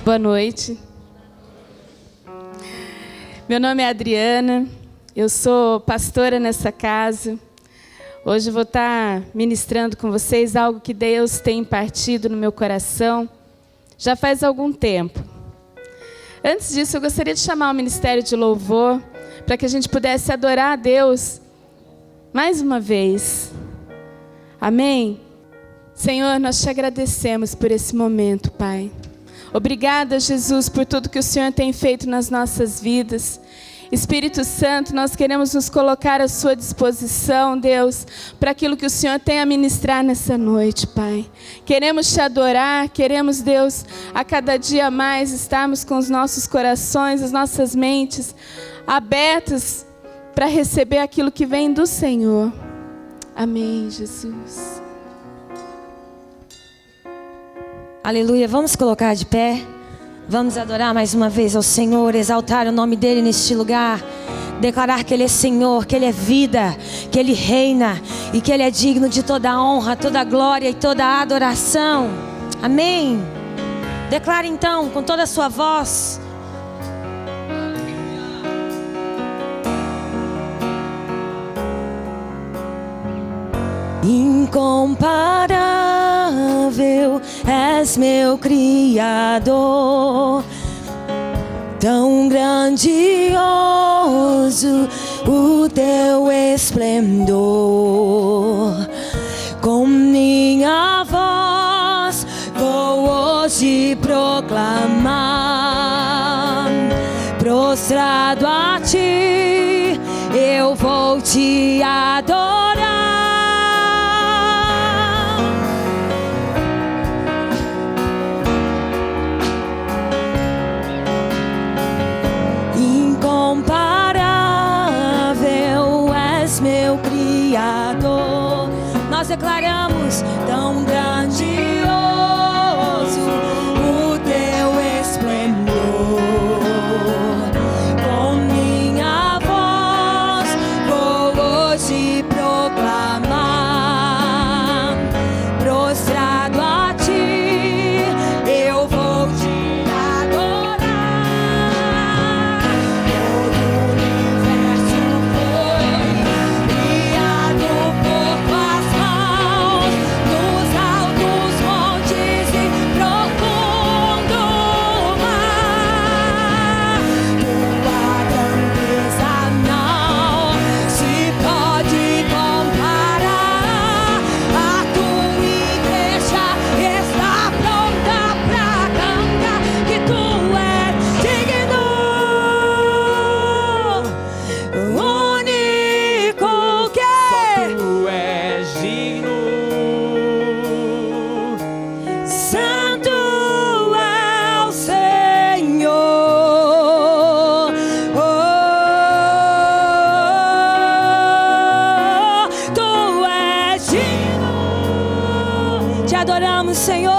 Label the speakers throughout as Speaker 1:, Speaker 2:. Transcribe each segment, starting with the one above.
Speaker 1: Boa noite. Meu nome é Adriana, eu sou pastora nessa casa. Hoje eu vou estar ministrando com vocês algo que Deus tem impartido no meu coração já faz algum tempo. Antes disso, eu gostaria de chamar o Ministério de Louvor para que a gente pudesse adorar a Deus mais uma vez. Amém? Senhor, nós te agradecemos por esse momento, Pai. Obrigada, Jesus, por tudo que o Senhor tem feito nas nossas vidas. Espírito Santo, nós queremos nos colocar à sua disposição, Deus, para aquilo que o Senhor tem a ministrar nessa noite, Pai. Queremos te adorar, queremos, Deus, a cada dia mais estarmos com os nossos corações, as nossas mentes abertas para receber aquilo que vem do Senhor. Amém, Jesus.
Speaker 2: Aleluia, vamos colocar de pé. Vamos adorar mais uma vez ao Senhor, exaltar o nome dEle neste lugar, declarar que Ele é Senhor, que Ele é vida, que Ele reina e que Ele é digno de toda a honra, toda a glória e toda a adoração. Amém? Declare então com toda a sua voz. Incomparável és meu Criador, tão grandioso o teu esplendor. Com minha voz vou hoje proclamar, prostrado a ti eu vou te adorar. Meu Criador, nós declaramos tão grandioso o teu esplendor. Com minha voz vou hoje proclamar, prostrado a ti eu vou te adorar. Todo o universo Senhor.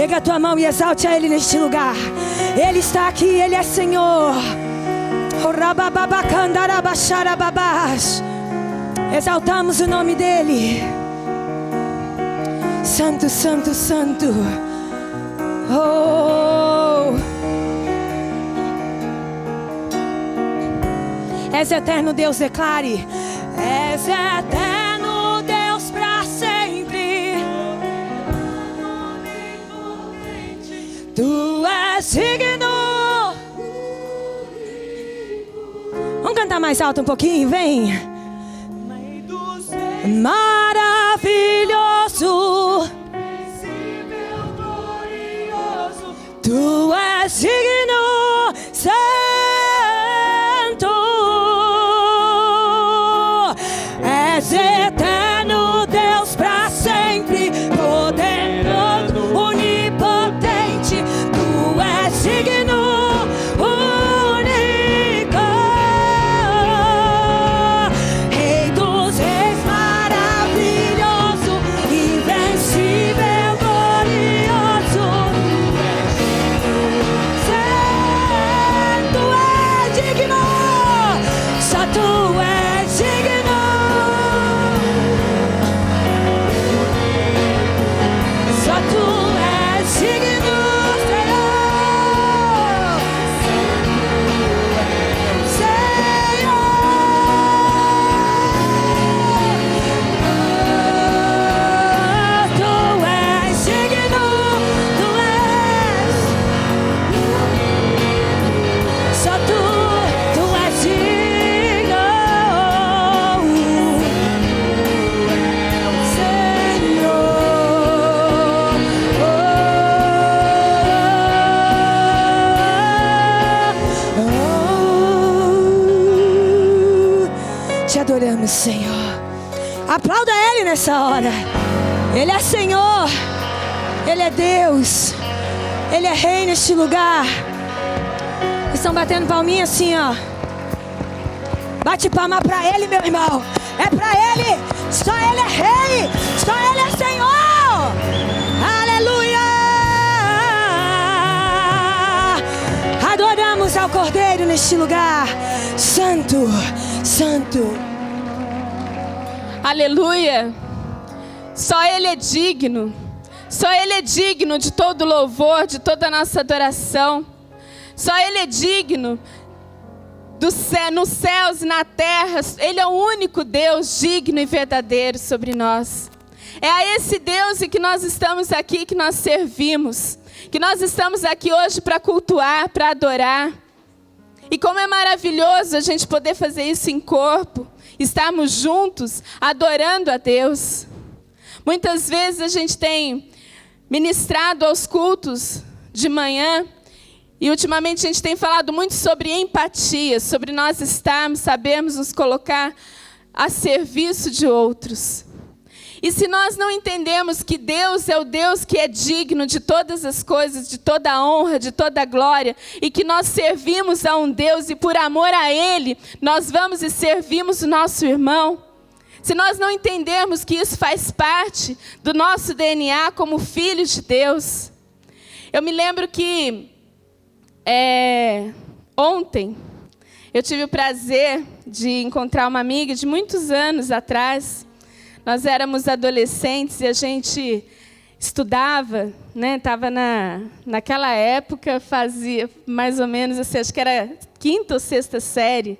Speaker 2: Erga a tua mão e exalte a Ele neste lugar. Ele está aqui, Ele é Senhor. Exaltamos o nome dEle. Santo, santo, santo. Oh. És eterno Deus, declare. És eterno Deus para sempre. Tu és digno. Vamos cantar mais alto um pouquinho, vem. Maravilhoso, tu és digno, santo. És eterno Deus para sempre, poderoso, onipotente. Tu és digno, único, Rei dos reis, maravilhoso, invencível, glorioso. Santo é digno, só tu és digno. Só tu és digno, te adoramos, Senhor. Aplauda Ele nessa hora. Ele é Senhor, Ele é Deus, Ele é Rei neste lugar. Estão batendo palminha assim, ó. Bate palma pra Ele, meu irmão. É pra Ele. Só Ele é Rei, só Ele é Senhor. Aleluia. Adoramos ao Cordeiro neste lugar. Santo, santo.
Speaker 1: Aleluia. Só Ele é digno. Só Ele é digno de todo louvor, de toda a nossa adoração. Só Ele é digno nos céus e na terra. Ele é o único Deus digno e verdadeiro sobre nós. É a esse Deus em que nós estamos aqui, que nós servimos. Que nós estamos aqui hoje para cultuar, para adorar. E como é maravilhoso a gente poder fazer isso em corpo. Estarmos juntos, adorando a Deus. Muitas vezes a gente tem ministrado aos cultos de manhã. E ultimamente a gente tem falado muito sobre empatia. Sobre nós estarmos, sabermos nos colocar a serviço de outros. E se nós não entendemos que Deus é o Deus que é digno de todas as coisas, de toda a honra, de toda a glória, e que nós servimos a um Deus e por amor a Ele, nós vamos e servimos o nosso irmão, se nós não entendermos que isso faz parte do nosso DNA como filhos de Deus. Eu me lembro que ontem eu tive o prazer de encontrar uma amiga de muitos anos atrás. Nós éramos adolescentes e a gente estudava, né? Estava naquela época, fazia mais ou menos, assim, acho que era 5ª ou 6ª série,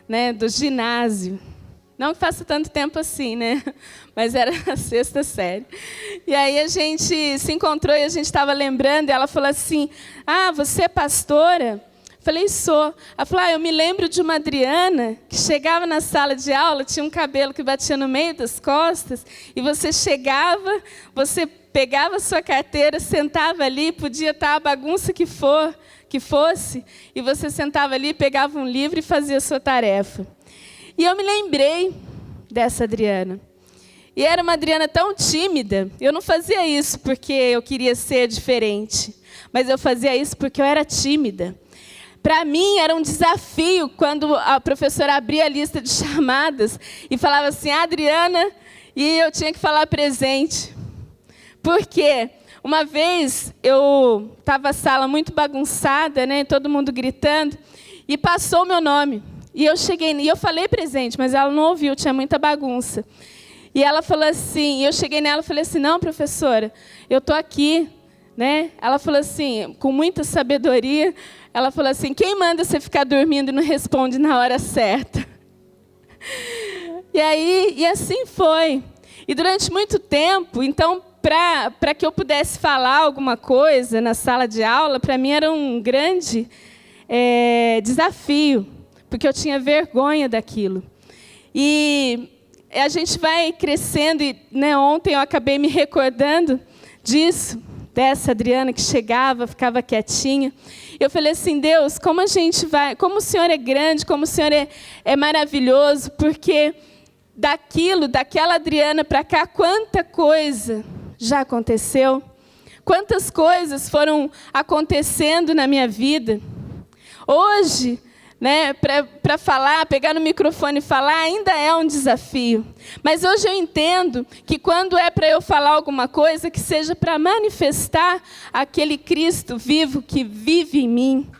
Speaker 1: né, do ginásio. Não que faça tanto tempo assim, né? Mas era a 6ª série. E aí a gente se encontrou e a gente estava lembrando, e ela falou assim, você é pastora? Falei, sou. Ela falou, eu me lembro de uma Adriana que chegava na sala de aula, tinha um cabelo que batia no meio das costas, e você chegava, você pegava a sua carteira, sentava ali, podia estar a bagunça que fosse, e você sentava ali, pegava um livro e fazia a sua tarefa. E eu me lembrei dessa Adriana. E era uma Adriana tão tímida, eu não fazia isso porque eu queria ser diferente, mas eu fazia isso porque eu era tímida. Para mim era um desafio quando a professora abria a lista de chamadas e falava assim, Adriana, e eu tinha que falar presente. Por quê? Uma vez eu estava a sala muito bagunçada, né? Todo mundo gritando, e passou o meu nome. E eu cheguei, e eu falei presente, mas ela não ouviu, tinha muita bagunça. E ela falou assim, eu cheguei nela e falei assim, não, professora, eu estou aqui, né? Ela falou assim, com muita sabedoria, ela falou assim, quem manda você ficar dormindo e não responde na hora certa? E assim foi. E durante muito tempo, então, para que eu pudesse falar alguma coisa na sala de aula, para mim era um grande desafio, porque eu tinha vergonha daquilo. E a gente vai crescendo, e né, ontem eu acabei me recordando disso, dessa Adriana que chegava, ficava quietinha. Eu falei assim, Deus, como a gente vai, como o Senhor é grande, como o Senhor é maravilhoso, porque daquela Adriana para cá, quanta coisa já aconteceu, quantas coisas foram acontecendo na minha vida. Hoje, né, para falar, pegar no microfone e falar, ainda é um desafio. Mas hoje eu entendo que quando é para eu falar alguma coisa, que seja para manifestar aquele Cristo vivo que vive em mim.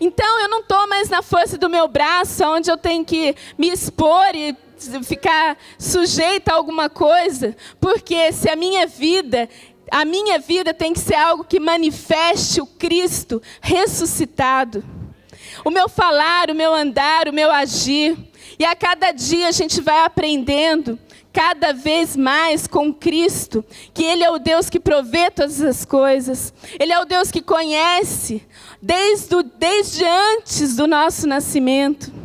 Speaker 1: Então eu não estou mais na força do meu braço, onde eu tenho que me expor e ficar sujeita a alguma coisa, porque se a minha vida tem que ser algo que manifeste o Cristo ressuscitado. O meu falar, o meu andar, o meu agir. E a cada dia a gente vai aprendendo cada vez mais com Cristo, que Ele é o Deus que provê todas as coisas. Ele é o Deus que conhece desde antes do nosso nascimento.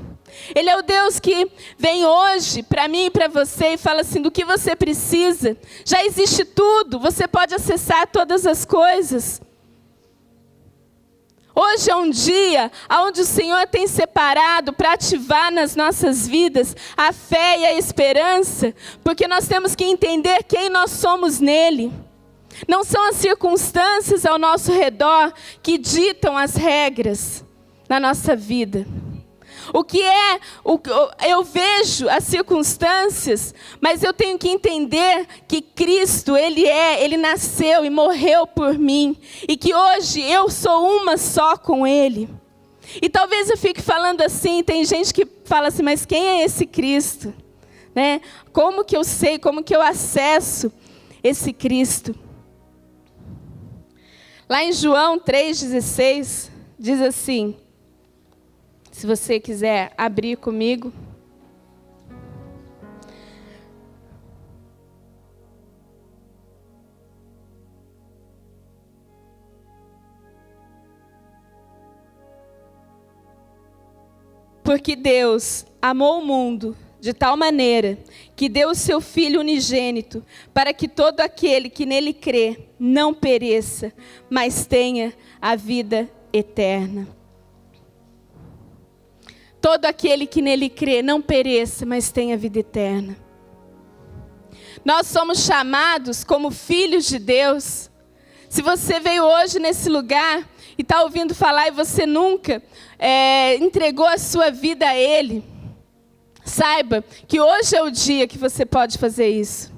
Speaker 1: Ele é o Deus que vem hoje para mim e para você e fala assim, do que você precisa. Já existe tudo, você pode acessar todas as coisas. Hoje é um dia onde o Senhor tem separado para ativar nas nossas vidas a fé e a esperança, porque nós temos que entender quem nós somos nele. Não são as circunstâncias ao nosso redor que ditam as regras na nossa vida. Eu vejo as circunstâncias, mas eu tenho que entender que Cristo, Ele nasceu e morreu por mim, e que hoje eu sou uma só com Ele. E talvez eu fique falando assim, tem gente que fala assim, mas quem é esse Cristo? Né? Como que eu sei, como que eu acesso esse Cristo? Lá em João 3,16, diz assim, se você quiser abrir comigo. Porque Deus amou o mundo de tal maneira que deu o seu Filho unigênito para que todo aquele que nele crê não pereça, mas tenha a vida eterna. Todo aquele que nele crê não pereça, mas tenha vida eterna. Nós somos chamados como filhos de Deus. Se você veio hoje nesse lugar e está ouvindo falar e você nunca entregou a sua vida a Ele, saiba que hoje é o dia que você pode fazer isso.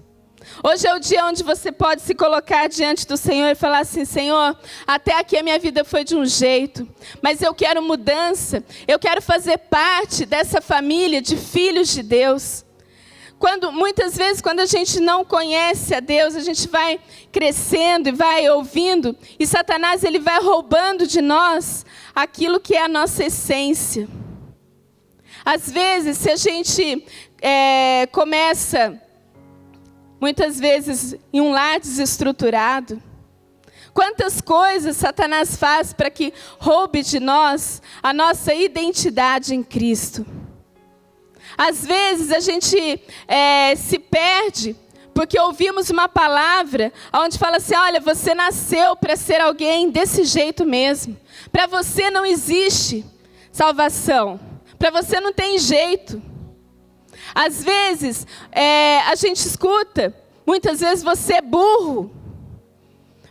Speaker 1: Hoje é o dia onde você pode se colocar diante do Senhor e falar assim, Senhor, até aqui a minha vida foi de um jeito, mas eu quero mudança, eu quero fazer parte dessa família de filhos de Deus. Muitas vezes, quando a gente não conhece a Deus, a gente vai crescendo e vai ouvindo, e Satanás ele vai roubando de nós aquilo que é a nossa essência. Às vezes, se a gente começa, muitas vezes, em um lar desestruturado, quantas coisas Satanás faz para que roube de nós a nossa identidade em Cristo. Às vezes a gente se perde porque ouvimos uma palavra onde fala assim, olha, você nasceu para ser alguém desse jeito mesmo. Para você não existe salvação. Para você não tem jeito. Às vezes a gente escuta, muitas vezes você é burro.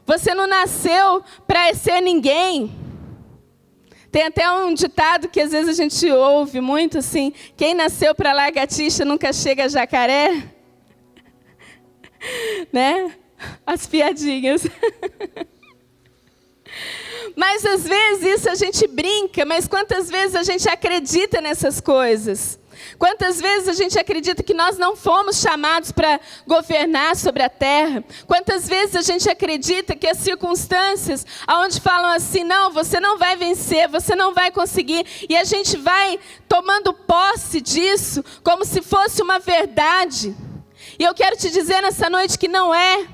Speaker 1: Você não nasceu para ser ninguém. Tem até um ditado que às vezes a gente ouve muito assim, quem nasceu para lagartixa nunca chega a jacaré. Né? as piadinhas. Mas às vezes isso a gente brinca, mas quantas vezes a gente acredita nessas coisas? Quantas vezes a gente acredita que nós não fomos chamados para governar sobre a terra? Quantas vezes a gente acredita que as circunstâncias onde falam assim, não, você não vai vencer, você não vai conseguir, e a gente vai tomando posse disso como se fosse uma verdade. E eu quero te dizer nessa noite que não é.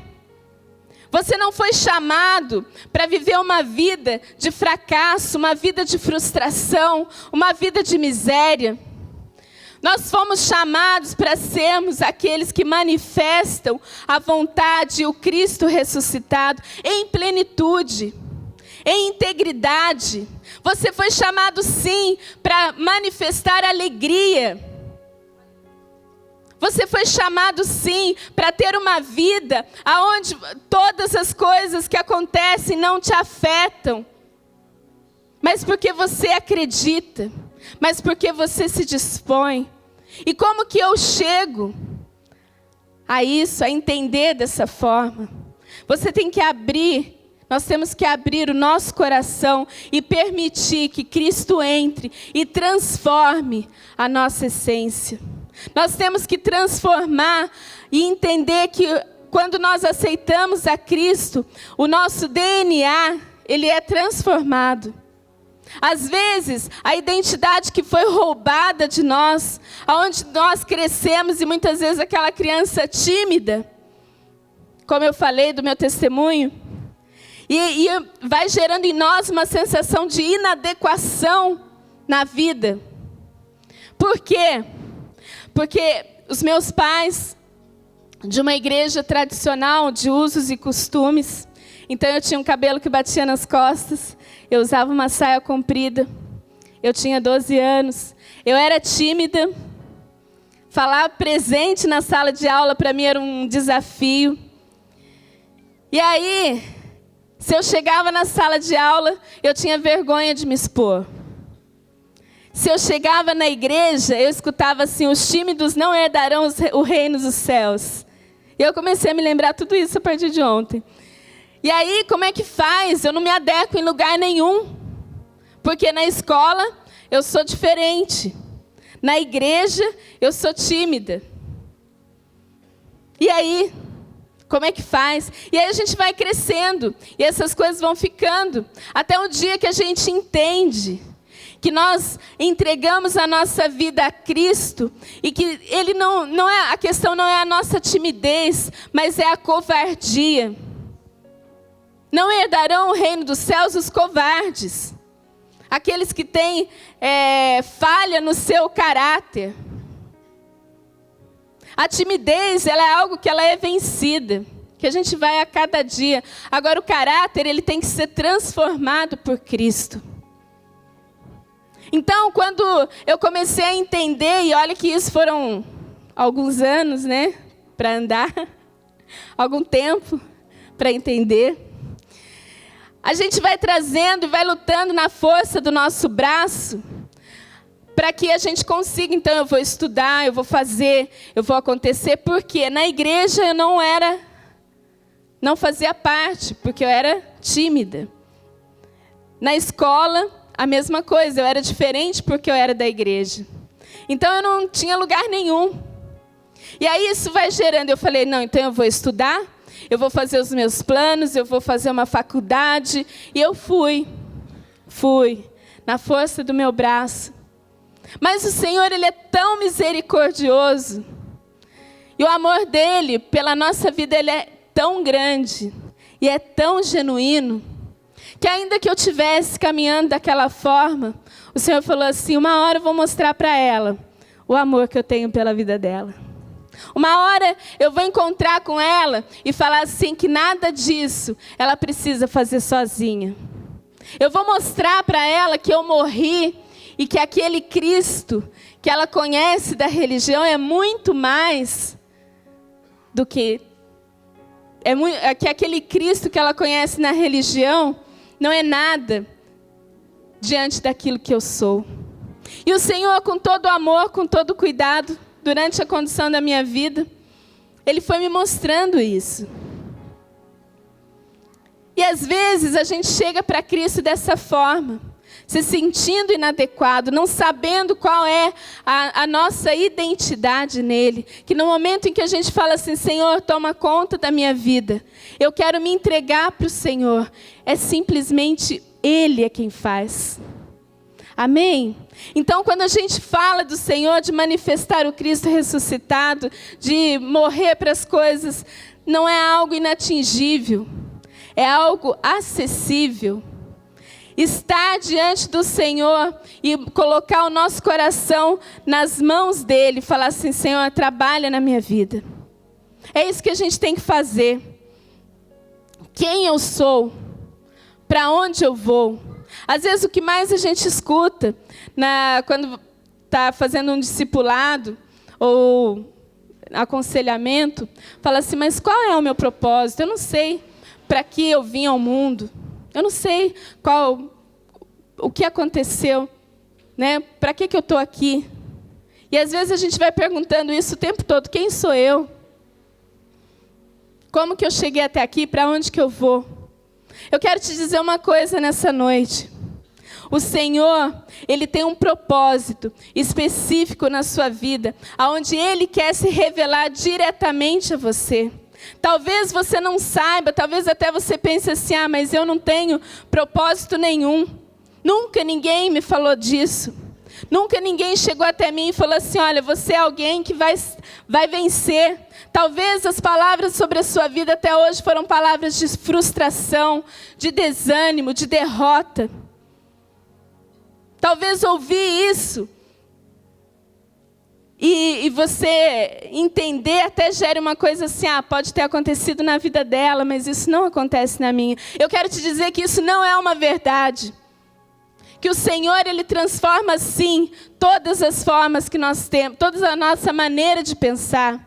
Speaker 1: Você não foi chamado para viver uma vida de fracasso, uma vida de frustração, uma vida de miséria. Nós fomos chamados para sermos aqueles que manifestam a vontade e o Cristo ressuscitado em plenitude, em integridade. Você foi chamado sim para manifestar alegria. Você foi chamado sim para ter uma vida onde todas as coisas que acontecem não te afetam. Mas porque você acredita, mas porque você se dispõe. E como que eu chego a isso, a entender dessa forma? Você tem que abrir, nós temos que abrir o nosso coração e permitir que Cristo entre e transforme a nossa essência. Nós temos que transformar e entender que quando nós aceitamos a Cristo, o nosso DNA, ele é transformado. Às vezes, a identidade que foi roubada de nós, aonde nós crescemos e muitas vezes aquela criança tímida, como eu falei do meu testemunho, e vai gerando em nós uma sensação de inadequação na vida. Por quê? Porque os meus pais, de uma igreja tradicional, de usos e costumes, então eu tinha um cabelo que batia nas costas, eu usava uma saia comprida, eu tinha 12 anos, eu era tímida, falar presente na sala de aula para mim era um desafio. E aí, se eu chegava na sala de aula, eu tinha vergonha de me expor. Se eu chegava na igreja, eu escutava assim, os tímidos não herdarão o reino dos céus. E eu comecei a me lembrar tudo isso a partir de ontem. E aí, como é que faz? Eu não me adequo em lugar nenhum. Porque na escola, eu sou diferente. Na igreja, eu sou tímida. E aí, como é que faz? E aí a gente vai crescendo. E essas coisas vão ficando. Até o dia que a gente entende que nós entregamos a nossa vida a Cristo e que Ele não é, a questão não é a nossa timidez, mas é a covardia. Não herdarão o reino dos céus os covardes, aqueles que têm falha no seu caráter. A timidez, ela é algo que ela é vencida, que a gente vai a cada dia. Agora o caráter, ele tem que ser transformado por Cristo. Então, quando eu comecei a entender, e olha que isso foram alguns anos, né, para andar, algum tempo para entender. A gente vai trazendo e vai lutando na força do nosso braço, para que a gente consiga, então eu vou estudar, eu vou fazer, eu vou acontecer, porque na igreja eu não fazia parte, porque eu era tímida. Na escola, a mesma coisa, eu era diferente porque eu era da igreja. Então eu não tinha lugar nenhum. E aí isso vai gerando, eu falei, não, então eu vou estudar, eu vou fazer os meus planos, eu vou fazer uma faculdade. E eu fui, na força do meu braço. Mas o Senhor, Ele é tão misericordioso. E o amor dEle pela nossa vida, Ele é tão grande. E é tão genuíno. Que ainda que eu estivesse caminhando daquela forma, o Senhor falou assim, uma hora eu vou mostrar para ela o amor que eu tenho pela vida dela. Uma hora eu vou encontrar com ela e falar assim que nada disso ela precisa fazer sozinha. Eu vou mostrar para ela que eu morri e que aquele Cristo que ela conhece da religião é muito mais do que... que aquele Cristo que ela conhece na religião não é nada diante daquilo que eu sou. E o Senhor, com todo amor, com todo cuidado, durante a condução da minha vida, Ele foi me mostrando isso. E às vezes a gente chega para Cristo dessa forma, se sentindo inadequado, não sabendo qual é a nossa identidade nele. Que no momento em que a gente fala assim, Senhor, toma conta da minha vida, eu quero me entregar para o Senhor, é simplesmente Ele é quem faz. Amém? Então, quando a gente fala do Senhor, de manifestar o Cristo ressuscitado, de morrer para as coisas, não é algo inatingível, é algo acessível. Estar diante do Senhor e colocar o nosso coração nas mãos dEle, falar assim, Senhor, trabalha na minha vida. É isso que a gente tem que fazer. Quem eu sou? Para onde eu vou? Às vezes o que mais a gente escuta, quando está fazendo um discipulado ou aconselhamento, fala assim, mas qual é o meu propósito? Eu não sei para que eu vim ao mundo. Eu não sei o que aconteceu, né? Para que eu estou aqui? E às vezes a gente vai perguntando isso o tempo todo, quem sou eu? Como que eu cheguei até aqui? Para onde que eu vou? Eu quero te dizer uma coisa nessa noite. O Senhor, Ele tem um propósito específico na sua vida, onde Ele quer se revelar diretamente a você. Talvez você não saiba, talvez até você pense assim, mas eu não tenho propósito nenhum. Nunca ninguém me falou disso. Nunca ninguém chegou até mim e falou assim, olha, você é alguém que vai vencer. Talvez as palavras sobre a sua vida até hoje foram palavras de frustração, de desânimo, de derrota. Talvez ouvir isso e você entender até gere uma coisa assim, pode ter acontecido na vida dela, mas isso não acontece na minha. Eu quero te dizer que isso não é uma verdade. Que o Senhor, Ele transforma sim todas as formas que nós temos, toda a nossa maneira de pensar.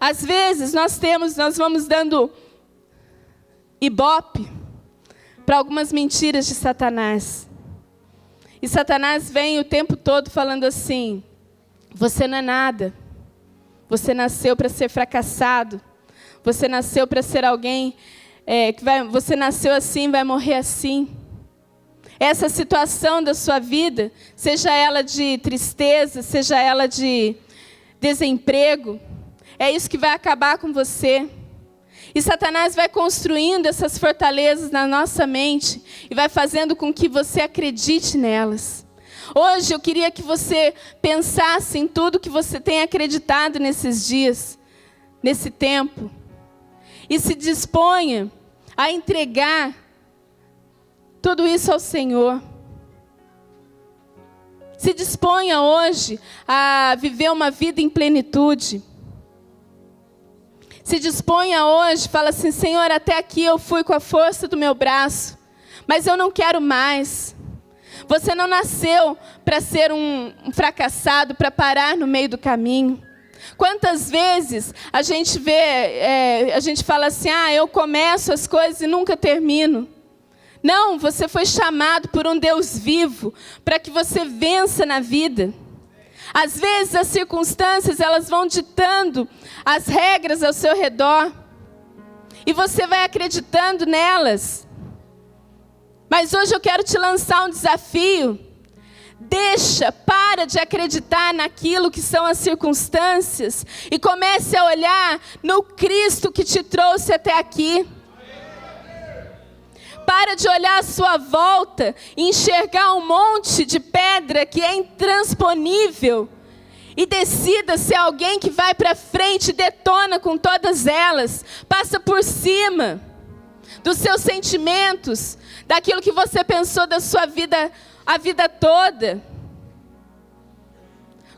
Speaker 1: Às vezes nós vamos dando ibope para algumas mentiras de Satanás. E Satanás vem o tempo todo falando assim, você não é nada. Você nasceu para ser fracassado. Você nasceu para ser alguém você nasceu assim, vai morrer assim. Essa situação da sua vida, seja ela de tristeza, seja ela de desemprego, é isso que vai acabar com você. E Satanás vai construindo essas fortalezas na nossa mente e vai fazendo com que você acredite nelas. Hoje eu queria que você pensasse em tudo que você tem acreditado nesses dias, nesse tempo. E se disponha a entregar tudo isso ao Senhor. Se disponha hoje a viver uma vida em plenitude. Se disponha hoje, fala assim, Senhor, até aqui eu fui com a força do meu braço, mas eu não quero mais. Você não nasceu para ser um fracassado, para parar no meio do caminho. Quantas vezes a gente a gente fala assim, eu começo as coisas e nunca termino. Não, você foi chamado por um Deus vivo, para que você vença na vida. Às vezes as circunstâncias, elas vão ditando as regras ao seu redor. E você vai acreditando nelas. Mas hoje eu quero te lançar um desafio. Para de acreditar naquilo que são as circunstâncias. E comece a olhar no Cristo que te trouxe até aqui. Para de olhar à sua volta e enxergar um monte de pedra que é intransponível. E decida ser alguém que vai para frente e detona com todas elas. Passa por cima dos seus sentimentos, daquilo que você pensou da sua vida a vida toda.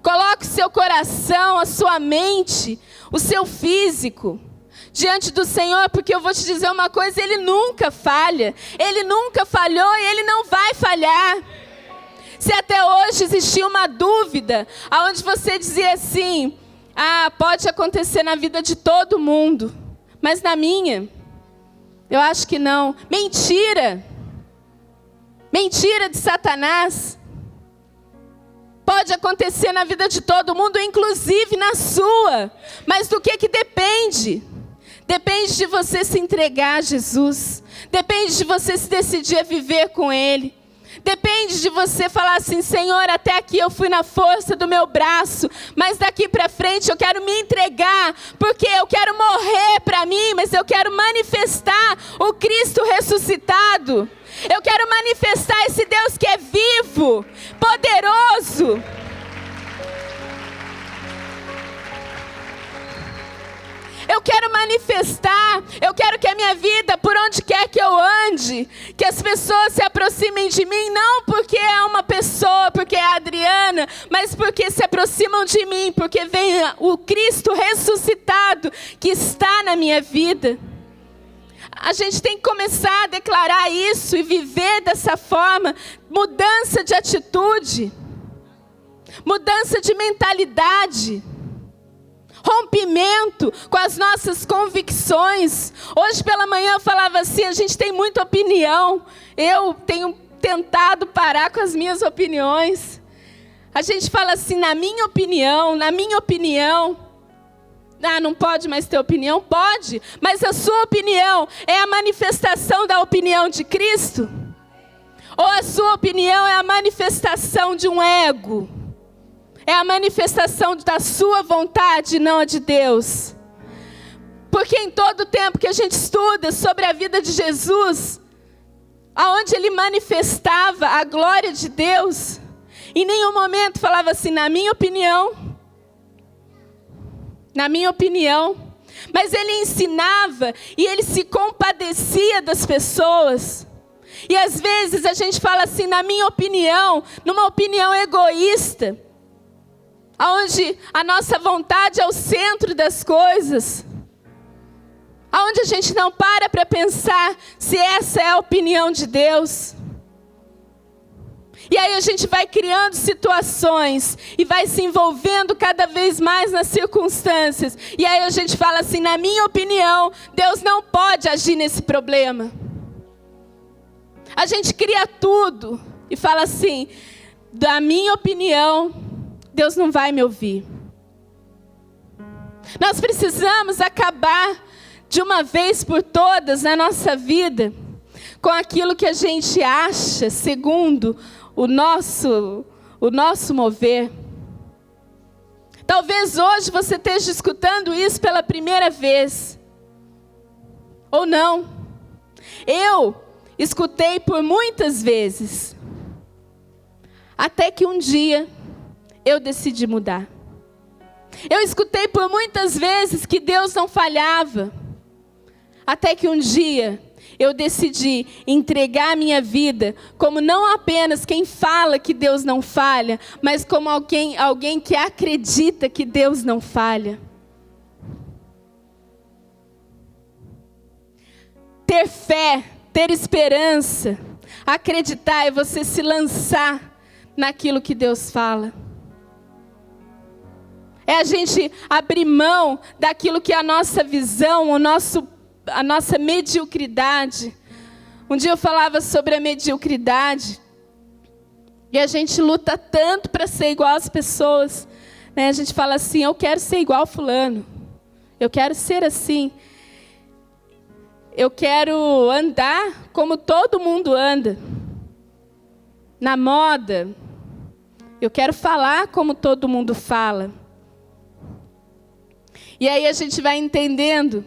Speaker 1: Coloque o seu coração, a sua mente, o seu físico diante do Senhor, porque eu vou te dizer uma coisa, Ele nunca falha. Ele nunca falhou e Ele não vai falhar. Se até hoje existia uma dúvida, onde você dizia assim, pode acontecer na vida de todo mundo, mas na minha, eu acho que não. Mentira! Mentira de Satanás. Pode acontecer na vida de todo mundo, inclusive na sua. Mas do que depende? Depende de você se entregar a Jesus. Depende de você se decidir a viver com Ele. Depende de você falar assim: Senhor, até aqui eu fui na força do meu braço, mas daqui para frente eu quero me entregar, porque eu quero morrer para mim, mas eu quero manifestar o Cristo ressuscitado. Eu quero manifestar esse Deus que é vivo, poderoso. Eu quero manifestar, eu quero que a minha vida, por onde quer que eu ande, que as pessoas se aproximem de mim, não porque é uma pessoa, porque é a Adriana, mas porque se aproximam de mim, porque vem o Cristo ressuscitado que está na minha vida. A gente tem que começar a declarar isso e viver dessa forma, mudança de atitude, mudança de mentalidade, rompimento com as nossas convicções. Hoje pela manhã eu falava assim: a gente tem muita opinião. Eu tenho tentado parar com as minhas opiniões. A gente fala assim: na minha opinião. Ah, não pode mais ter opinião? Pode, mas a sua opinião é a manifestação da opinião de Cristo? Ou a sua opinião é a manifestação de um ego? É a manifestação da sua vontade, não a de Deus. Porque em todo o tempo que a gente estuda sobre a vida de Jesus, aonde ele manifestava a glória de Deus, em nenhum momento falava assim: na minha opinião. Mas ele ensinava e ele se compadecia das pessoas. E às vezes a gente fala assim: na minha opinião, numa opinião egoísta, aonde a nossa vontade é o centro das coisas, aonde a gente não para pensar se essa é a opinião de Deus. E aí a gente vai criando situações e vai se envolvendo cada vez mais nas circunstâncias. E aí a gente fala assim: na minha opinião, Deus não pode agir nesse problema. A gente cria tudo e fala assim: da minha opinião, Deus não vai me ouvir. Nós precisamos acabar de uma vez por todas na nossa vida com aquilo que a gente acha segundo o nosso mover. Talvez hoje você esteja escutando isso pela primeira vez. Ou não. Eu escutei por muitas vezes. Até que um dia eu decidi mudar. Eu escutei por muitas vezes que Deus não falhava. Até que um dia eu decidi entregar a minha vida como não apenas quem fala que Deus não falha, mas como alguém que acredita que Deus não falha. Ter fé, ter esperança, acreditar é você se lançar naquilo que Deus fala. É a gente abrir mão daquilo que é a nossa visão, a nossa mediocridade. Um dia eu falava sobre a mediocridade. E a gente luta tanto para ser igual às pessoas, né? A gente fala assim: eu quero ser igual fulano. Eu quero ser assim. Eu quero andar como todo mundo anda. Na moda. Eu quero falar como todo mundo fala. E aí a gente vai entendendo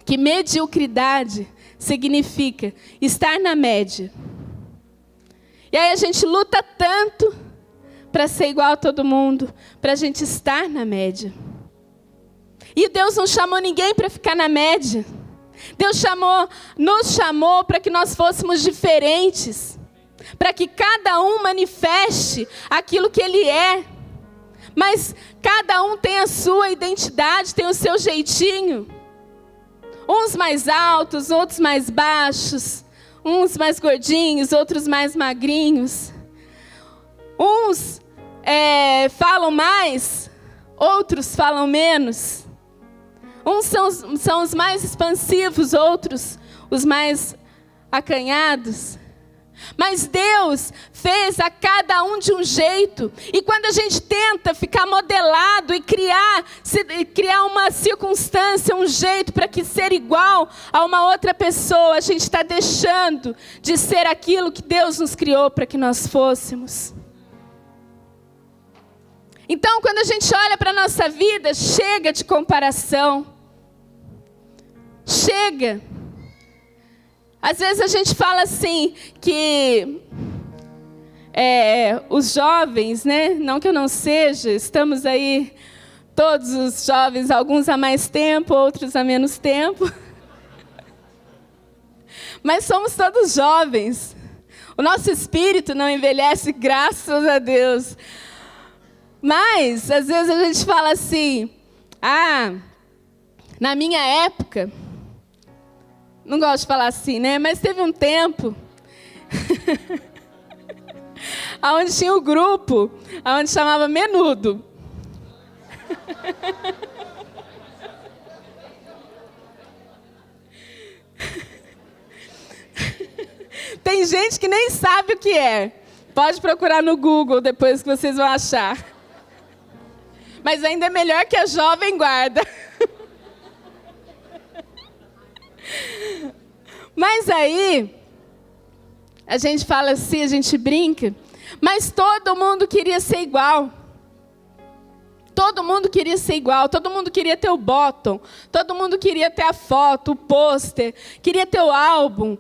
Speaker 1: que mediocridade significa estar na média. E aí a gente luta tanto para ser igual a todo mundo, para a gente estar na média. E Deus não chamou ninguém para ficar na média. Deus nos chamou para que nós fôssemos diferentes, para que cada um manifeste aquilo que ele é. Mas cada um tem a sua identidade, tem o seu jeitinho. Uns mais altos, outros mais baixos. Uns mais gordinhos, outros mais magrinhos. Uns falam mais, outros falam menos. Uns são os mais expansivos, outros os mais acanhados. Mas Deus fez a cada um de um jeito. E quando a gente tenta ficar modelado e criar uma circunstância, um jeito para que ser igual a uma outra pessoa, a gente está deixando de ser aquilo que Deus nos criou para que nós fôssemos. Então, quando a gente olha para a nossa vida, chega de comparação. Chega. Às vezes a gente fala assim, que os jovens, né? Não que eu não seja, estamos aí, todos os jovens, alguns há mais tempo, outros há menos tempo. Mas somos todos jovens. O nosso espírito não envelhece, graças a Deus. Mas, às vezes a gente fala assim, na minha época... Não gosto de falar assim, né? Mas teve um tempo onde tinha um grupo, onde chamava Menudo. Tem gente que nem sabe o que é. Pode procurar no Google depois que vocês vão achar. Mas ainda é melhor que a Jovem Guarda. Mas aí, a gente fala assim, a gente brinca, mas todo mundo queria ser igual. Todo mundo queria ser igual, todo mundo queria ter o bottom, todo mundo queria ter a foto, o pôster, queria ter o álbum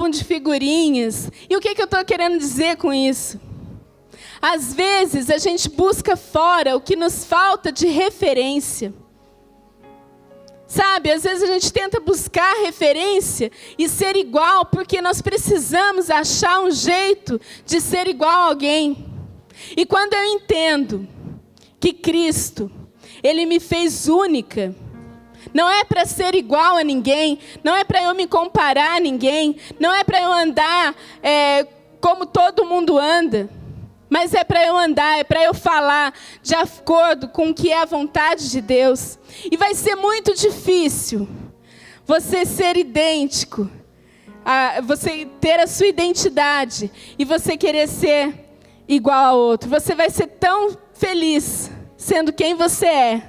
Speaker 1: de figurinhas. E o que eu estou querendo dizer com isso? Às vezes a gente busca fora o que nos falta de referência. Sabe, às vezes a gente tenta buscar referência e ser igual, porque nós precisamos achar um jeito de ser igual a alguém. E quando eu entendo que Cristo, Ele me fez única, não é para ser igual a ninguém, não é para eu me comparar a ninguém, não é para eu andar como todo mundo anda, mas é para eu andar, é para eu falar de acordo com o que é a vontade de Deus. E vai ser muito difícil você ser idêntico, você ter a sua identidade e você querer ser igual ao outro. Você vai ser tão feliz sendo quem você é,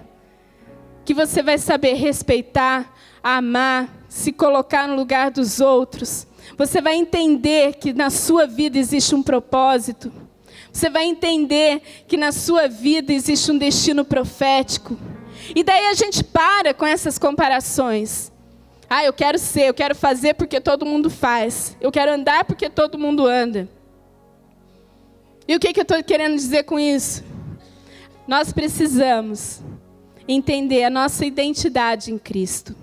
Speaker 1: que você vai saber respeitar, amar, se colocar no lugar dos outros. Você vai entender que na sua vida existe um propósito. Você vai entender que na sua vida existe um destino profético. E daí a gente para com essas comparações. Eu quero fazer porque todo mundo faz. Eu quero andar porque todo mundo anda. E o que eu estou querendo dizer com isso? Nós precisamos entender a nossa identidade em Cristo.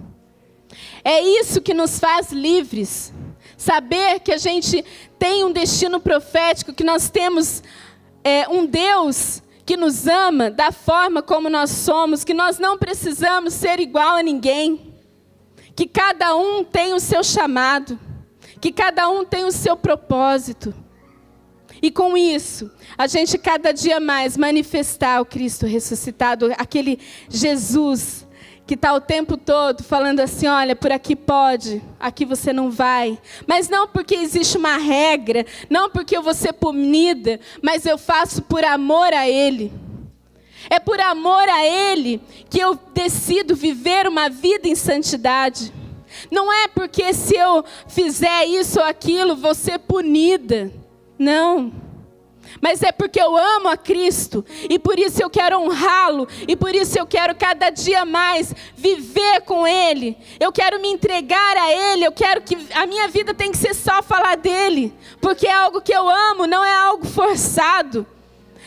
Speaker 1: É isso que nos faz livres. Saber que a gente tem um destino profético, que nós temos um Deus que nos ama da forma como nós somos, que nós não precisamos ser igual a ninguém, que cada um tem o seu chamado, que cada um tem o seu propósito. E com isso, a gente cada dia mais manifestar o Cristo ressuscitado, aquele Jesus que está o tempo todo falando assim, olha, por aqui pode, aqui você não vai. Mas não porque existe uma regra, não porque eu vou ser punida, mas eu faço por amor a Ele. É por amor a Ele que eu decido viver uma vida em santidade. Não é porque se eu fizer isso ou aquilo, vou ser punida. Não. Mas é porque eu amo a Cristo, e por isso eu quero honrá-lo, e por isso eu quero cada dia mais viver com Ele. Eu quero me entregar a Ele, eu quero que a minha vida tem que ser só falar dEle, porque é algo que eu amo, não é algo forçado,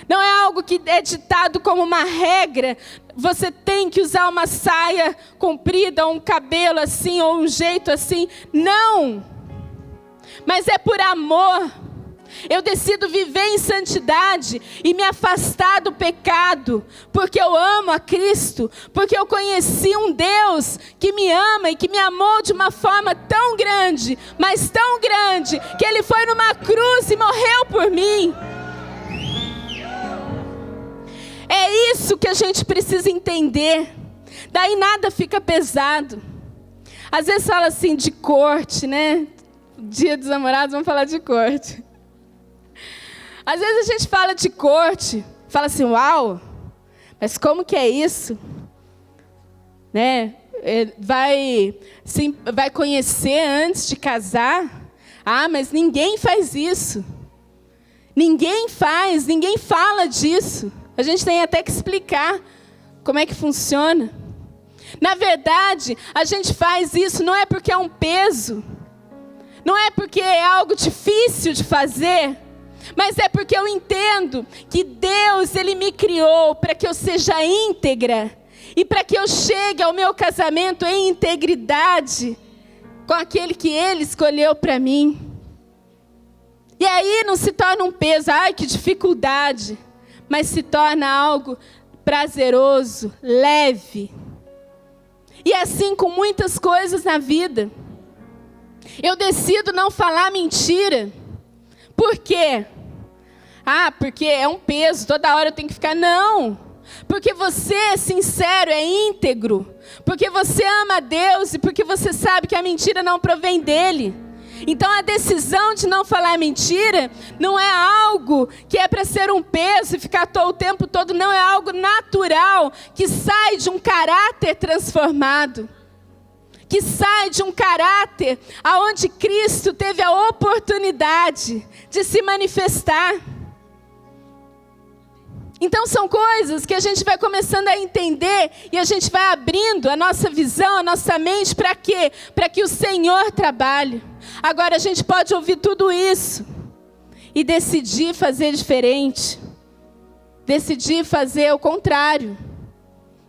Speaker 1: não é algo que é ditado como uma regra. Você tem que usar uma saia comprida, ou um cabelo assim, ou um jeito assim. Não! Mas é por amor. Eu decido viver em santidade e me afastar do pecado, porque eu amo a Cristo, porque eu conheci um Deus que me ama e que me amou de uma forma tão grande, mas tão grande, que Ele foi numa cruz e morreu por mim. É isso que a gente precisa entender. Daí nada fica pesado. Às vezes fala assim de corte, né? Dia dos Namorados, vamos falar de corte. Às vezes a gente fala de corte, fala assim, uau, mas como que é isso? Né? Vai conhecer antes de casar? Ah, mas ninguém faz isso. Ninguém fala disso. A gente tem até que explicar como é que funciona. Na verdade, a gente faz isso não é porque é um peso, não é porque é algo difícil de fazer, mas é porque eu entendo que Deus, Ele me criou para que eu seja íntegra e para que eu chegue ao meu casamento em integridade com aquele que Ele escolheu para mim. E aí não se torna um peso, ai que dificuldade, mas se torna algo prazeroso, leve. E assim com muitas coisas na vida. Eu decido não falar mentira. Por quê? Ah, porque é um peso, toda hora eu tenho que ficar. Não, porque você é sincero, é íntegro. Porque você ama a Deus e porque você sabe que a mentira não provém dEle. Então a decisão de não falar mentira não é algo que é para ser um peso e ficar o tempo todo. Não, é algo natural, que sai de um caráter transformado. Que sai de um caráter onde Cristo teve a oportunidade de se manifestar. Então são coisas que a gente vai começando a entender e a gente vai abrindo a nossa visão, a nossa mente, para quê? Para que o Senhor trabalhe. Agora a gente pode ouvir tudo isso e decidir fazer diferente. Decidir fazer o contrário.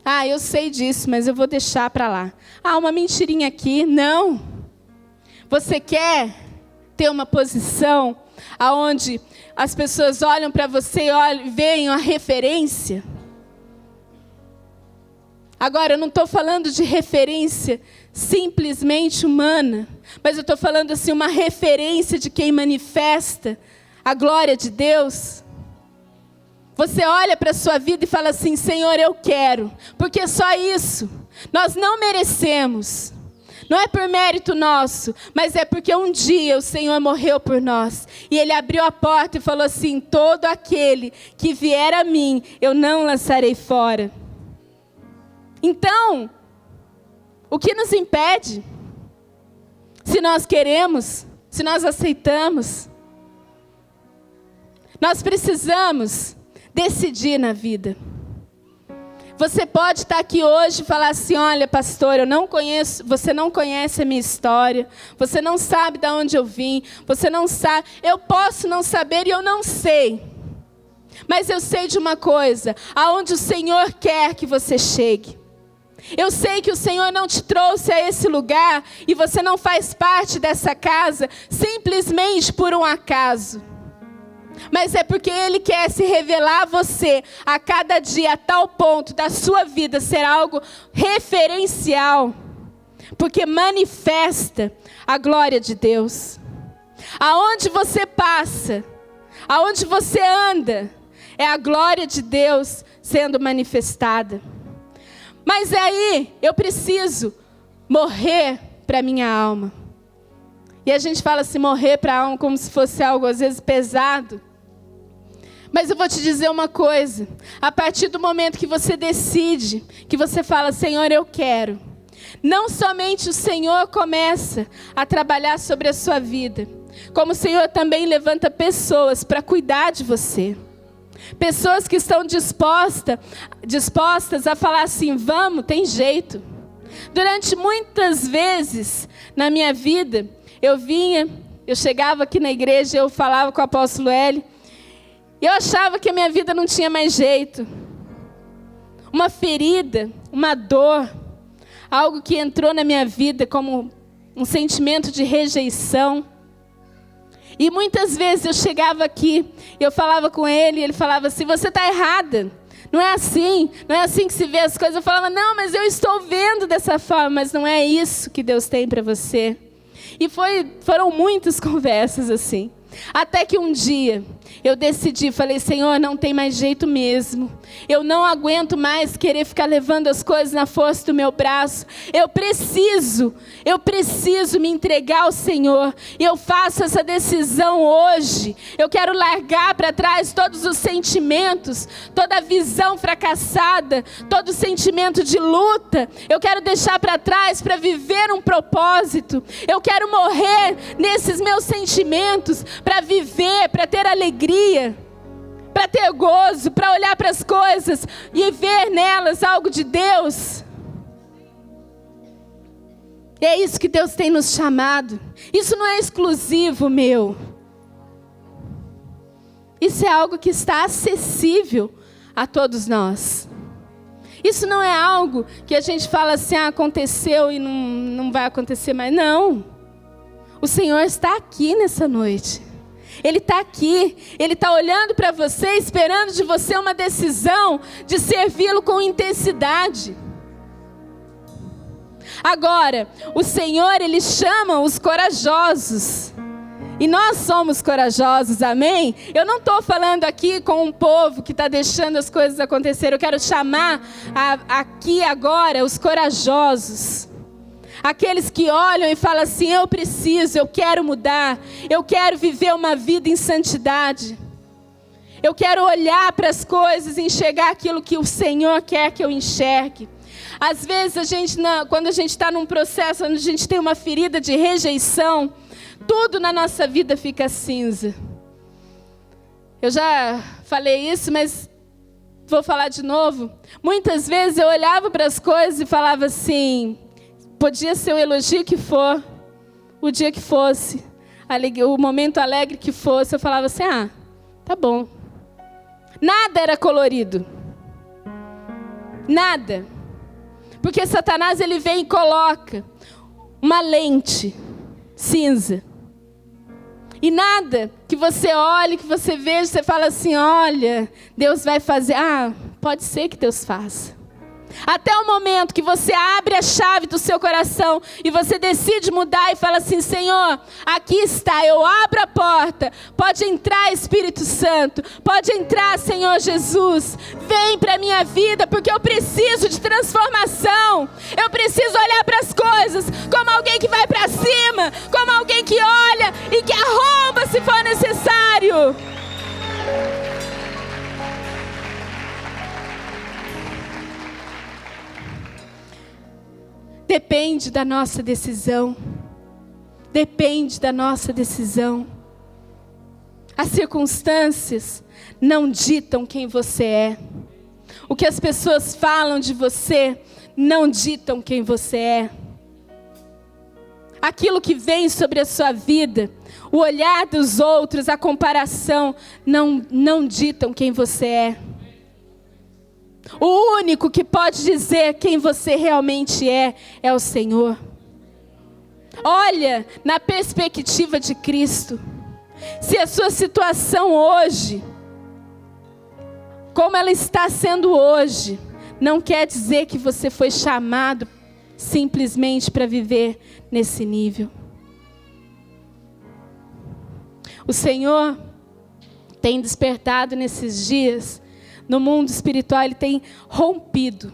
Speaker 1: Ah, eu sei disso, mas eu vou deixar para lá. Ah, uma mentirinha aqui. Não. Você quer ter uma posição aonde as pessoas olham para você e veem a referência? Agora, eu não estou falando de referência simplesmente humana, mas eu estou falando assim, uma referência de quem manifesta a glória de Deus. Você olha para a sua vida e fala assim, Senhor, eu quero, porque só isso. Nós não merecemos. Não é por mérito nosso, mas é porque um dia o Senhor morreu por nós. E Ele abriu a porta e falou assim, todo aquele que vier a mim, eu não lançarei fora. Então, o que nos impede? Se nós queremos, se nós aceitamos, nós precisamos decidir na vida. Você pode estar aqui hoje e falar assim, olha pastor, você não conhece a minha história, você não sabe de onde eu vim, você não sabe, eu posso não saber e eu não sei. Mas eu sei de uma coisa, aonde o Senhor quer que você chegue. Eu sei que o Senhor não te trouxe a esse lugar e você não faz parte dessa casa simplesmente por um acaso. Mas é porque Ele quer se revelar a você a cada dia, a tal ponto da sua vida ser algo referencial. Porque manifesta a glória de Deus. Aonde você passa, aonde você anda, é a glória de Deus sendo manifestada. Mas aí eu preciso morrer para minha alma. E a gente fala assim, morrer para a alma como se fosse algo às vezes pesado. Mas eu vou te dizer uma coisa, a partir do momento que você decide, que você fala, Senhor, eu quero. Não somente o Senhor começa a trabalhar sobre a sua vida, como o Senhor também levanta pessoas para cuidar de você. Pessoas que estão dispostas a falar assim, vamos, tem jeito. Durante muitas vezes na minha vida, eu chegava aqui na igreja, eu falava com o apóstolo Hélio, e eu achava que a minha vida não tinha mais jeito. Uma ferida, uma dor, algo que entrou na minha vida como um sentimento de rejeição. E muitas vezes eu chegava aqui, eu falava com ele, e ele falava assim, você está errada. Não é assim que se vê as coisas. Eu falava, não, mas eu estou vendo dessa forma, mas não é isso que Deus tem para você. E foram muitas conversas assim. Até que um dia, Eu decidi, falei, Senhor, não tem mais jeito mesmo. Eu não aguento mais querer ficar levando as coisas na força do meu braço. Eu preciso me entregar ao Senhor. E eu faço essa decisão hoje. Eu quero largar para trás todos os sentimentos, toda a visão fracassada, todo o sentimento de luta. Eu quero deixar para trás para viver um propósito. Eu quero morrer nesses meus sentimentos para viver, para ter alegria, para ter gozo, para olhar para as coisas e ver nelas algo de Deus. E é isso que Deus tem nos chamado. Isso não é exclusivo meu. Isso é algo que está acessível a todos nós. Isso não é algo que a gente fala assim, aconteceu e não vai acontecer mais. Não. O Senhor está aqui nessa noite. Ele está aqui, Ele está olhando para você, esperando de você uma decisão de servi-lo com intensidade. Agora, o Senhor, Ele chama os corajosos. E nós somos corajosos, amém? Eu não estou falando aqui com um povo que está deixando as coisas acontecer. Eu quero chamar aqui agora os corajosos. Aqueles que olham e falam assim, eu preciso, eu quero mudar, eu quero viver uma vida em santidade. Eu quero olhar para as coisas e enxergar aquilo que o Senhor quer que eu enxergue. Às vezes, quando a gente está num processo onde a gente tem uma ferida de rejeição, tudo na nossa vida fica cinza. Eu já falei isso, mas vou falar de novo. Muitas vezes eu olhava para as coisas e falava assim... Podia ser o elogio que for, o dia que fosse, o momento alegre que fosse, eu falava assim, tá bom. Nada era colorido. Nada. Porque Satanás, ele vem e coloca uma lente cinza. E nada que você olhe, que você veja, você fala assim, olha, Deus vai fazer. Pode ser que Deus faça. Até o momento que você abre a chave do seu coração e você decide mudar e fala assim, Senhor, aqui está, eu abro a porta, pode entrar Espírito Santo, pode entrar Senhor Jesus, vem para a minha vida porque eu preciso de transformação, eu preciso olhar para as coisas como alguém que vai para cima, como alguém que olha e que arromba se for necessário. Depende da nossa decisão. Depende da nossa decisão. As circunstâncias não ditam quem você é. O que as pessoas falam de você não ditam quem você é. Aquilo que vem sobre a sua vida, o olhar dos outros, a comparação, não ditam quem você é. O único que pode dizer quem você realmente é o Senhor. Olha na perspectiva de Cristo. Se a sua situação hoje, como ela está sendo hoje, não quer dizer que você foi chamado simplesmente para viver nesse nível. O Senhor tem despertado nesses dias. No mundo espiritual, Ele tem rompido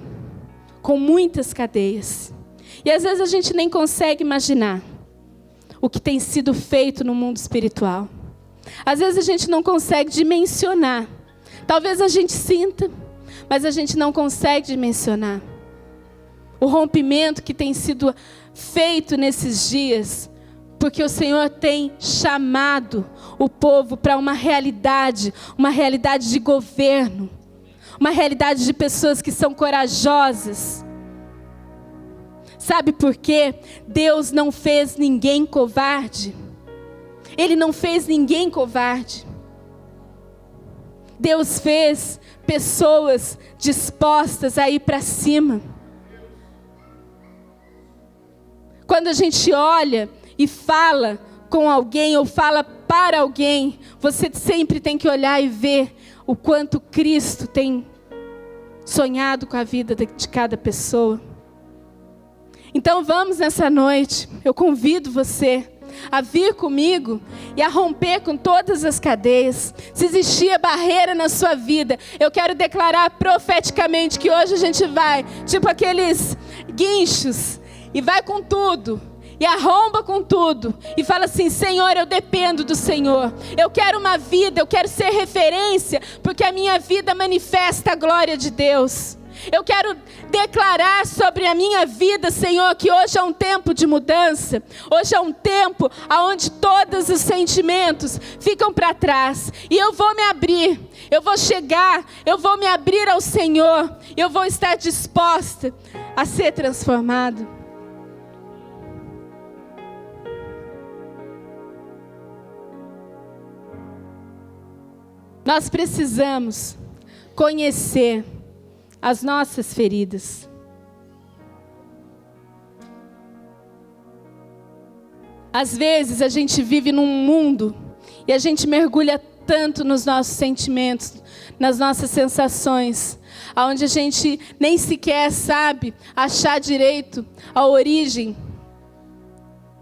Speaker 1: com muitas cadeias. E às vezes a gente nem consegue imaginar o que tem sido feito no mundo espiritual. Às vezes a gente não consegue dimensionar. Talvez a gente sinta, mas a gente não consegue dimensionar. O rompimento que tem sido feito nesses dias, porque o Senhor tem chamado o povo para uma realidade de governo. Uma realidade de pessoas que são corajosas. Sabe por quê? Deus não fez ninguém covarde. Ele não fez ninguém covarde. Deus fez pessoas dispostas a ir para cima. Quando a gente olha e fala com alguém ou fala para alguém, você sempre tem que olhar e ver o quanto Cristo tem sonhado com a vida de cada pessoa. Então vamos nessa noite, eu convido você a vir comigo e a romper com todas as cadeias. Se existia barreira na sua vida, eu quero declarar profeticamente que hoje a gente vai, tipo aqueles guinchos, e vai com tudo. E arromba com tudo. E fala assim: Senhor, eu dependo do Senhor. Eu quero uma vida, eu quero ser referência, porque a minha vida manifesta a glória de Deus. Eu quero declarar sobre a minha vida, Senhor, que hoje é um tempo de mudança. Hoje é um tempo onde todos os sentimentos ficam para trás. E eu vou me abrir, eu vou chegar, eu vou me abrir ao Senhor. Eu vou estar disposta a ser transformado. Nós precisamos conhecer as nossas feridas. Às vezes a gente vive num mundo e a gente mergulha tanto nos nossos sentimentos, nas nossas sensações, onde a gente nem sequer sabe achar direito a origem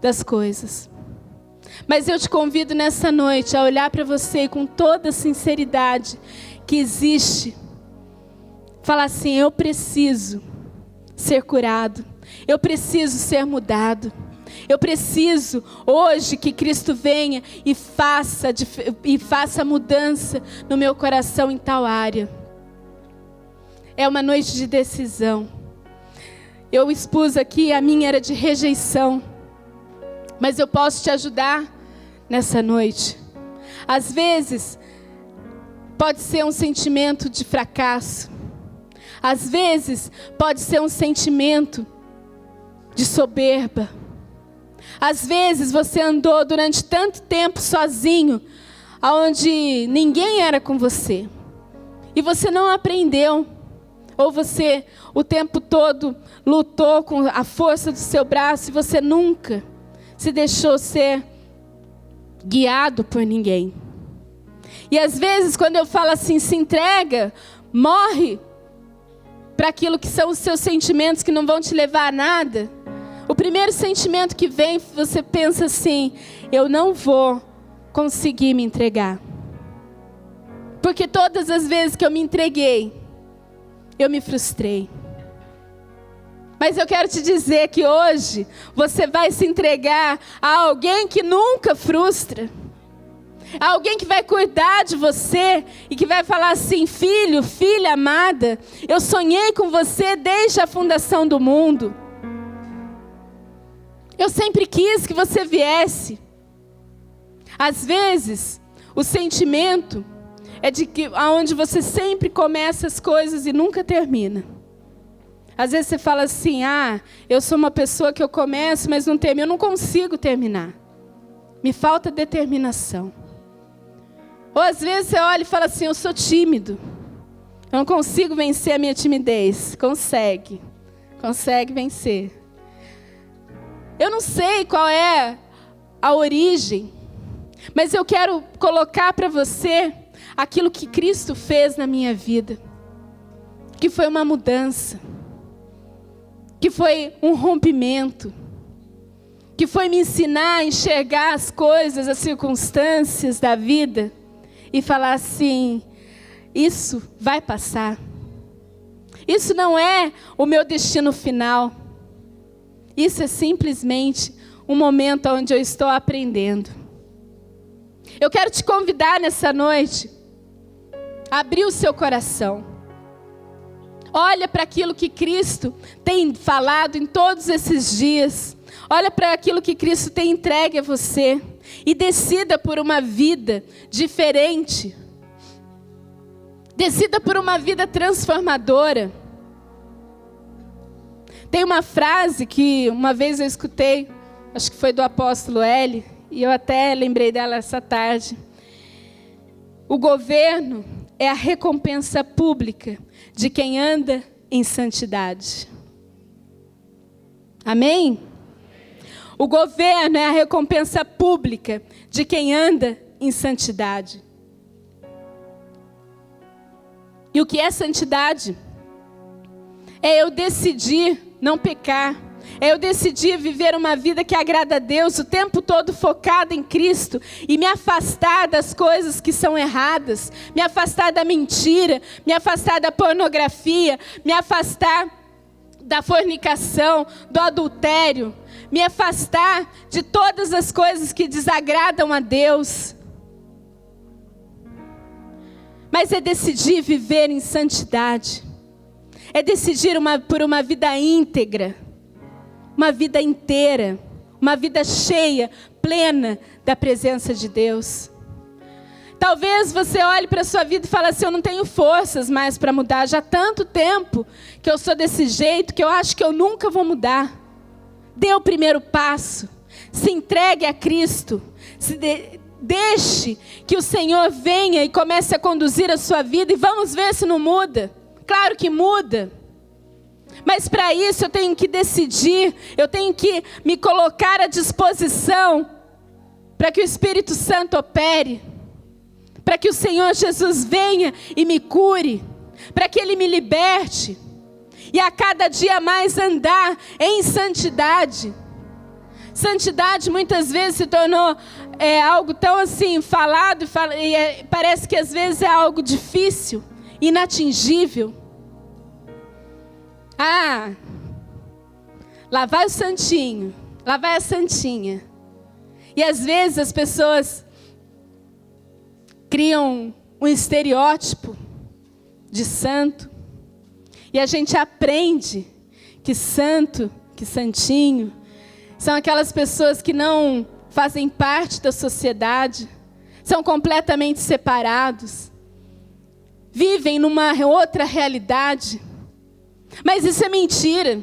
Speaker 1: das coisas. Mas eu te convido nessa noite a olhar para você com toda a sinceridade que existe. Falar assim: eu preciso ser curado. Eu preciso ser mudado. Eu preciso hoje que Cristo venha e faça mudança no meu coração em tal área. É uma noite de decisão. Eu expus aqui, a minha era de rejeição. Mas eu posso te ajudar nessa noite. Às vezes, pode ser um sentimento de fracasso. Às vezes, pode ser um sentimento de soberba. Às vezes, você andou durante tanto tempo sozinho, onde ninguém era com você. E você não aprendeu. Ou você, o tempo todo, lutou com a força do seu braço e você nunca se deixou ser guiado por ninguém. E às vezes, quando eu falo assim, se entrega, morre para aquilo que são os seus sentimentos que não vão te levar a nada. O primeiro sentimento que vem, você pensa assim: eu não vou conseguir me entregar. Porque todas as vezes que eu me entreguei, eu me frustrei. Mas eu quero te dizer que hoje você vai se entregar a alguém que nunca frustra. A alguém que vai cuidar de você e que vai falar assim: filho, filha amada, eu sonhei com você desde a fundação do mundo. Eu sempre quis que você viesse. Às vezes, o sentimento é de que aonde você sempre começa as coisas e nunca termina. Às vezes você fala assim: eu sou uma pessoa que eu começo, mas não termino. Eu não consigo terminar. Me falta determinação. Ou às vezes você olha e fala assim: eu sou tímido. Eu não consigo vencer a minha timidez. Consegue vencer. Eu não sei qual é a origem, mas eu quero colocar para você aquilo que Cristo fez na minha vida. Que foi uma mudança. Que foi um rompimento, que foi me ensinar a enxergar as coisas, as circunstâncias da vida e falar assim: isso vai passar. Isso não é o meu destino final. Isso é simplesmente um momento onde eu estou aprendendo. Eu quero te convidar nessa noite a abrir o seu coração. Olha para aquilo que Cristo tem falado em todos esses dias. Olha para aquilo que Cristo tem entregue a você. E decida por uma vida diferente. Decida por uma vida transformadora. Tem uma frase que uma vez eu escutei, acho que foi do apóstolo L, e eu até lembrei dela essa tarde. O governo é a recompensa pública de quem anda em santidade. Amém? O governo é a recompensa pública de quem anda em santidade. E o que é santidade? É eu decidir não pecar. é eu decidir viver uma vida que agrada a Deus, o tempo todo focada em Cristo, e me afastar das coisas que são erradas, me afastar da mentira, me afastar da pornografia, me afastar da fornicação, do adultério, me afastar de todas as coisas que desagradam a Deus. Mas é decidir viver em santidade, é decidir por uma vida íntegra, uma vida inteira, uma vida cheia, plena da presença de Deus. Talvez você olhe para a sua vida e fale assim: eu não tenho forças mais para mudar. Já há tanto tempo que eu sou desse jeito, que eu acho que eu nunca vou mudar. Dê o primeiro passo. Se entregue a Cristo. Deixe que o Senhor venha e comece a conduzir a sua vida. E vamos ver se não muda. Claro que muda. Mas para isso eu tenho que decidir. Eu tenho que me colocar à disposição para que o Espírito Santo opere. Para que o Senhor Jesus venha e me cure, para que Ele me liberte, e a cada dia mais andar em santidade. Santidade muitas vezes se tornou algo tão assim falado, e parece que às vezes é algo difícil, inatingível. Lá vai o santinho, lá vai a santinha. E às vezes as pessoas criam um estereótipo de santo. E a gente aprende que santo, que santinho, são aquelas pessoas que não fazem parte da sociedade, são completamente separados, vivem numa outra realidade. Mas isso é mentira.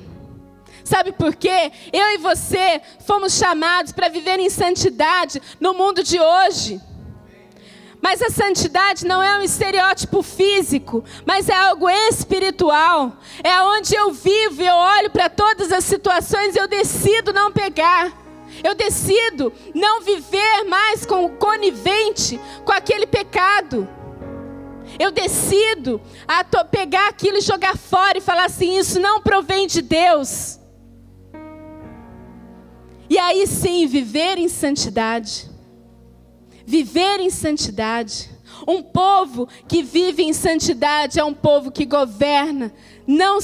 Speaker 1: Sabe por quê? Eu e você fomos chamados para viver em santidade no mundo de hoje. Mas a santidade não é um estereótipo físico, mas é algo espiritual. É onde eu vivo, eu olho para todas as situações e eu decido não pegar. Eu decido não viver mais conivente com aquele pecado. Eu decido pegar aquilo e jogar fora e falar assim: isso não provém de Deus. E aí sim, viver em santidade. Viver em santidade. Um povo que vive em santidade é um povo que governa não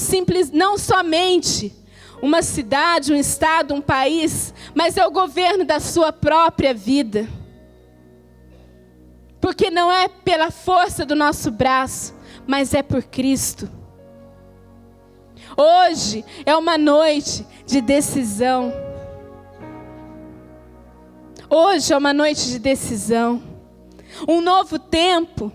Speaker 1: somente uma cidade, um estado, um país, mas é o governo da sua própria vida. Porque não é pela força do nosso braço, mas é por Cristo. Hoje é uma noite de decisão. Hoje é uma noite de decisão. Um novo tempo,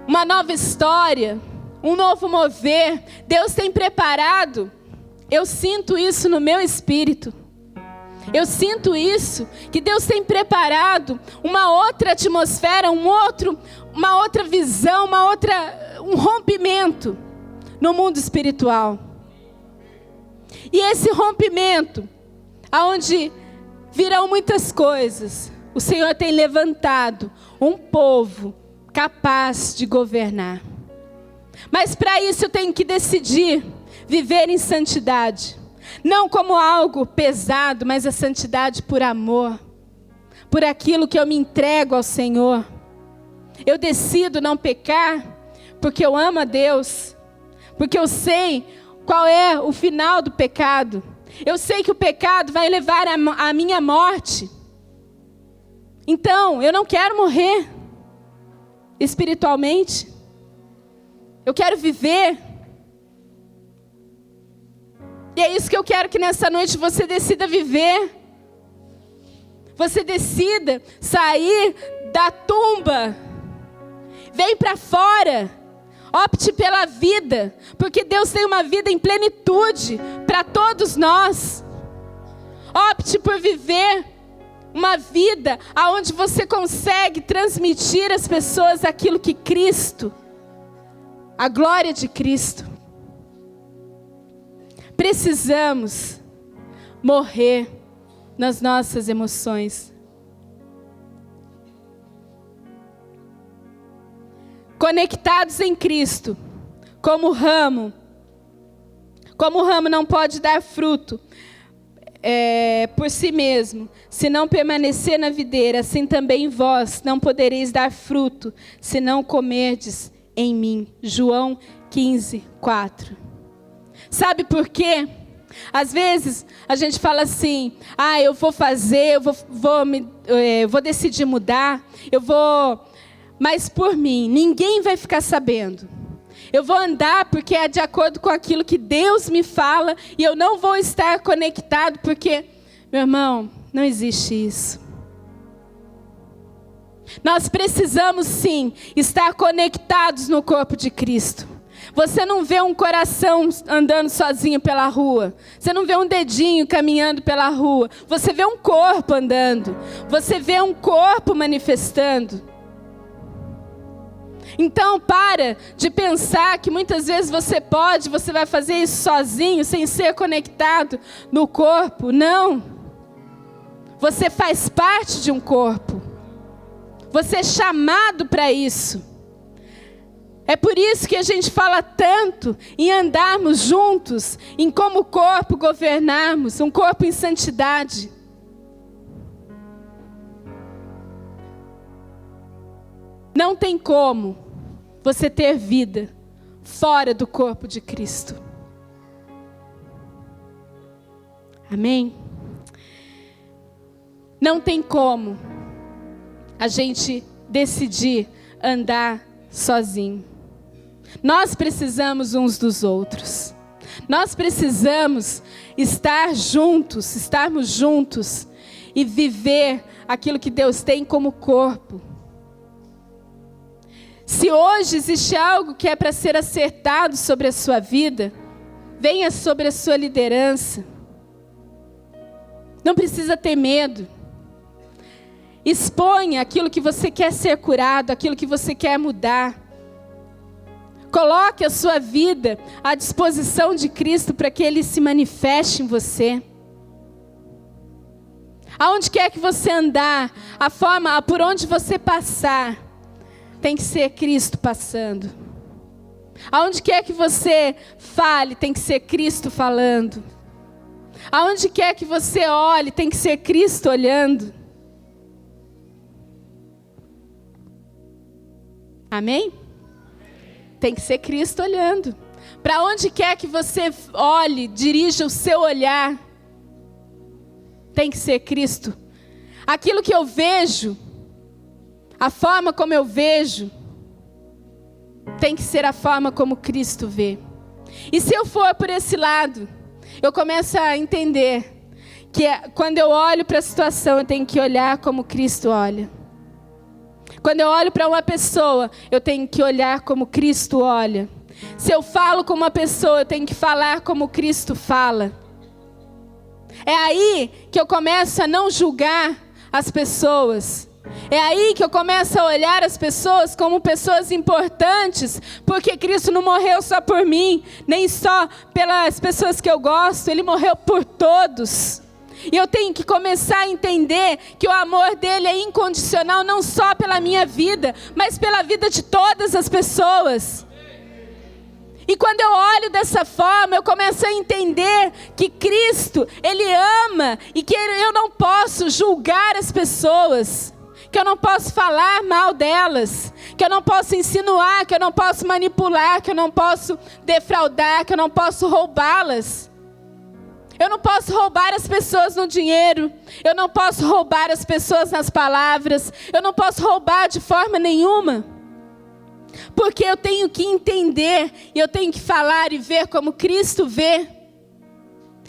Speaker 1: uma nova história, um novo mover. Deus tem preparado. Eu sinto isso no meu espírito. Eu sinto isso, que Deus tem preparado uma outra atmosfera, uma outra visão, um rompimento no mundo espiritual. E esse rompimento, aonde virão muitas coisas, o Senhor tem levantado um povo capaz de governar. Mas para isso eu tenho que decidir viver em santidade. Não como algo pesado, mas a santidade por amor. Por aquilo que eu me entrego ao Senhor. Eu decido não pecar porque eu amo a Deus. Porque eu sei qual é o final do pecado. Eu sei que o pecado vai levar à minha morte. Então, eu não quero morrer espiritualmente. Eu quero viver. E é isso que eu quero que nessa noite você decida viver. Você decida sair da tumba. Vem para fora. Opte pela vida. Porque Deus tem uma vida em plenitude para todos nós. Opte por viver uma vida onde você consegue transmitir às pessoas aquilo que Cristo, a glória de Cristo. Precisamos morrer nas nossas emoções. Conectados em Cristo, como ramo, Como o ramo não pode dar fruto por si mesmo, se não permanecer na videira, assim também vós não podereis dar fruto, se não comerdes em mim. João 15:4. Sabe por quê? Às vezes a gente fala assim: eu vou fazer, eu vou decidir mudar, mas por mim, ninguém vai ficar sabendo. Eu vou andar porque é de acordo com aquilo que Deus me fala, e eu não vou estar conectado porque, meu irmão, não existe isso. Nós precisamos sim estar conectados no corpo de Cristo. Você não vê um coração andando sozinho pela rua. Você não vê um dedinho caminhando pela rua. Você vê um corpo andando. Você vê um corpo manifestando. Então para de pensar que muitas vezes você vai fazer isso sozinho, sem ser conectado no corpo. Não. Você faz parte de um corpo. Você é chamado para isso. É por isso que a gente fala tanto em andarmos juntos, em como corpo governarmos, um corpo em santidade. Não tem como você ter vida fora do corpo de Cristo. Amém? Não tem como a gente decidir andar sozinho. Nós precisamos uns dos outros. Nós precisamos estarmos juntos e viver aquilo que Deus tem como corpo. Se hoje existe algo que é para ser acertado sobre a sua vida, venha sobre a sua liderança. Não precisa ter medo. Exponha aquilo que você quer ser curado, aquilo que você quer mudar. Coloque a sua vida à disposição de Cristo para que Ele se manifeste em você. Aonde quer que você andar, a forma por onde você passar, tem que ser Cristo passando. Aonde quer que você fale, tem que ser Cristo falando. Aonde quer que você olhe, tem que ser Cristo olhando. Amém? Tem que ser Cristo olhando. Para onde quer que você olhe, dirija o seu olhar, tem que ser Cristo. Aquilo que eu vejo, a forma como eu vejo, tem que ser a forma como Cristo vê. E se eu for por esse lado, eu começo a entender que quando eu olho para a situação, eu tenho que olhar como Cristo olha. Quando eu olho para uma pessoa, eu tenho que olhar como Cristo olha. Se eu falo com uma pessoa, eu tenho que falar como Cristo fala. É aí que eu começo a não julgar as pessoas. É aí que eu começo a olhar as pessoas como pessoas importantes, porque Cristo não morreu só por mim, nem só pelas pessoas que eu gosto, Ele morreu por todos. E eu tenho que começar a entender que o amor dele é incondicional, não só pela minha vida, mas pela vida de todas as pessoas. E quando eu olho dessa forma, eu começo a entender que Cristo, Ele ama, e que eu não posso julgar as pessoas, que eu não posso falar mal delas, que eu não posso insinuar, que eu não posso manipular, que eu não posso defraudar, que eu não posso roubá-las. Eu não posso roubar as pessoas no dinheiro, eu não posso roubar as pessoas nas palavras, eu não posso roubar de forma nenhuma. Porque eu tenho que entender, e eu tenho que falar e ver como Cristo vê.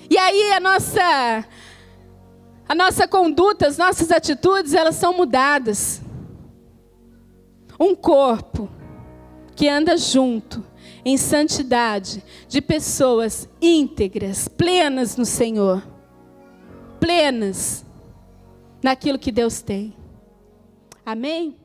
Speaker 1: E aí a nossa conduta, as nossas atitudes, elas são mudadas. Um corpo que anda junto, em santidade, de pessoas íntegras, plenas no Senhor. Plenas naquilo que Deus tem. Amém?